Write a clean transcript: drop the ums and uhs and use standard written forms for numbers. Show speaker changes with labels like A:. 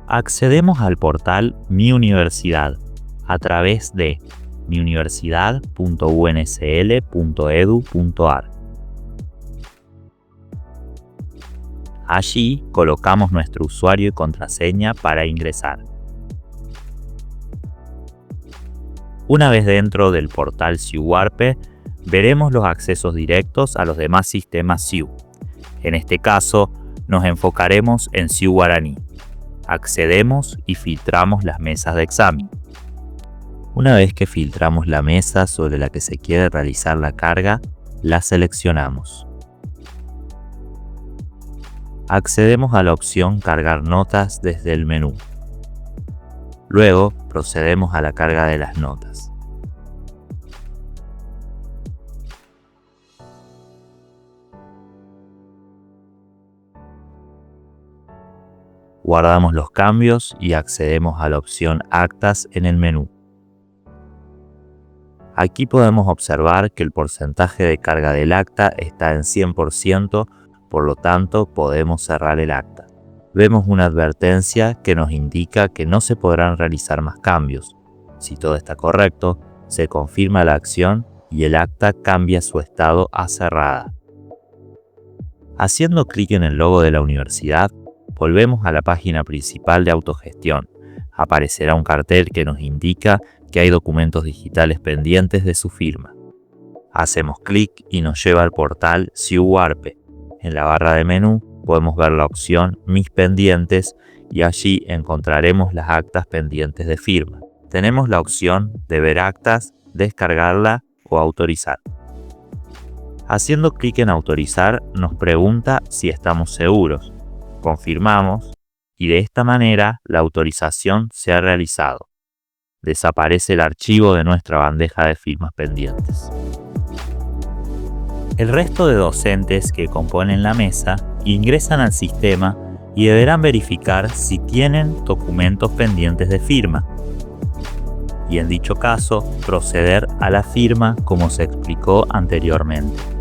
A: Accedemos al portal Mi Universidad a través de miuniversidad.unsl.edu.ar. Allí colocamos nuestro usuario y contraseña para ingresar. Una vez dentro del portal SIUARPE, veremos los accesos directos a los demás sistemas SIU. En este caso, nos enfocaremos en SIU Guaraní. Accedemos y filtramos las mesas de examen. Una vez que filtramos la mesa sobre la que se quiere realizar la carga, la seleccionamos. Accedemos a la opción Cargar notas desde el menú. Luego procedemos a la carga de las notas. Guardamos los cambios y accedemos a la opción Actas en el menú. Aquí podemos observar que el porcentaje de carga del acta está en 100%, por lo tanto podemos cerrar el acta. Vemos una advertencia que nos indica que no se podrán realizar más cambios. Si todo está correcto, se confirma la acción y el acta cambia su estado a cerrada. Haciendo clic en el logo de la universidad, volvemos a la página principal de autogestión. Aparecerá un cartel que nos indica que hay documentos digitales pendientes de su firma. Hacemos clic y nos lleva al portal SIUARPE. En la barra de menú podemos ver la opción Mis pendientes y allí encontraremos las actas pendientes de firma. Tenemos la opción de ver actas, descargarla o autorizar. Haciendo clic en autorizar nos pregunta si estamos seguros. Confirmamos y de esta manera la autorización se ha realizado. Desaparece el archivo de nuestra bandeja de firmas pendientes. El resto de docentes que componen la mesa ingresan al sistema y deberán verificar si tienen documentos pendientes de firma. Y en dicho caso, proceder a la firma como se explicó anteriormente.